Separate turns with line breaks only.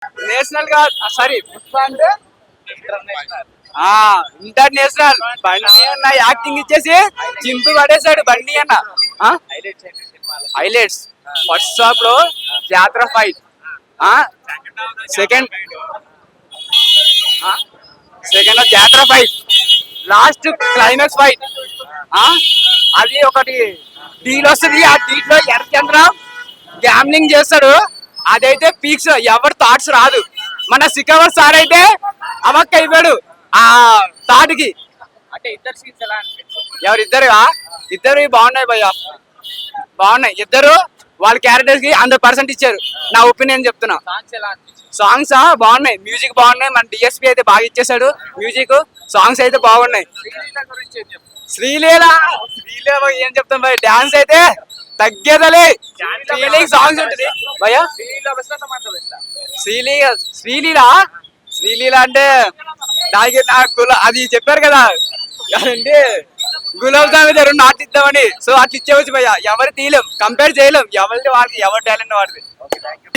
National గా sorry Pushpa అంటే international. బండి అన్న యాక్టింగ్ ఇచ్చేసి చింపు పడేశాడు బండి అన్న. హైలైట్స్ ఫస్ట్ స్టాప్ లో జాతర ఫైట్, సెకండ్ సెకండ్ జాతర ఫైట్, లాస్ట్ క్లైమాక్స్ ఫైట్. అది ఒకటి డీల్ వస్తుంది. ఆ డీల్ లో ఎర్రచంద్ర గ్యామ్లింగ్ చేస్తాడు. అదైతే పీక్స్, ఎవరు థాట్స్ రాదు. మన సికవర్ సార్ అయితే అవక్క అయిపోయాడు ఆ థాట్కి.
అంటే ఇద్దరు సీన్స్ ఎలా అనిపించింది?
ఎవరిద్దరు ఇద్దరు బాగున్నాయి భయ్య, బాగున్నాయి ఇద్దరు. వాళ్ళ క్యారెక్టర్స్ కి 100% ఇచ్చారు. నా ఒపీనియన్ చెప్తున్నా.
సాంగ్స్ ఎలా అనిపించింది?
సాంగ్స్ బాగున్నాయి, మ్యూజిక్ బాగున్నాయి. మన డిఎస్పీ అయితే బాగా ఇచ్చేసాడు మ్యూజిక్. సాంగ్స్ అయితే బాగున్నాయి.
శ్రీలీల గురించి ఏం చెప్తారు?
శ్రీలీల శ్రీలీల ఏం చెప్తాం భయ, డాన్స్ అయితే తగ్గేదలే. ఫీలింగ్ సాంగ్స్ ఉంటుంది భయ.
Sreeleela best tomato best?
Sreeleela Sreeleela Sreeleela అంటే దానికి నాకు అది చెప్పారు కదా అంటే గులాబ్ జామ్ మీద 2 నాట్లు ఇద్దామని. సో అట్లా ఇచ్చేవచ్చు భయ్య. ఎవరు తీయలేం, కంపేర్ చేయలేం. ఎవరిది వాళ్ళకి, ఎవరి టాలెంట్ వాడిది.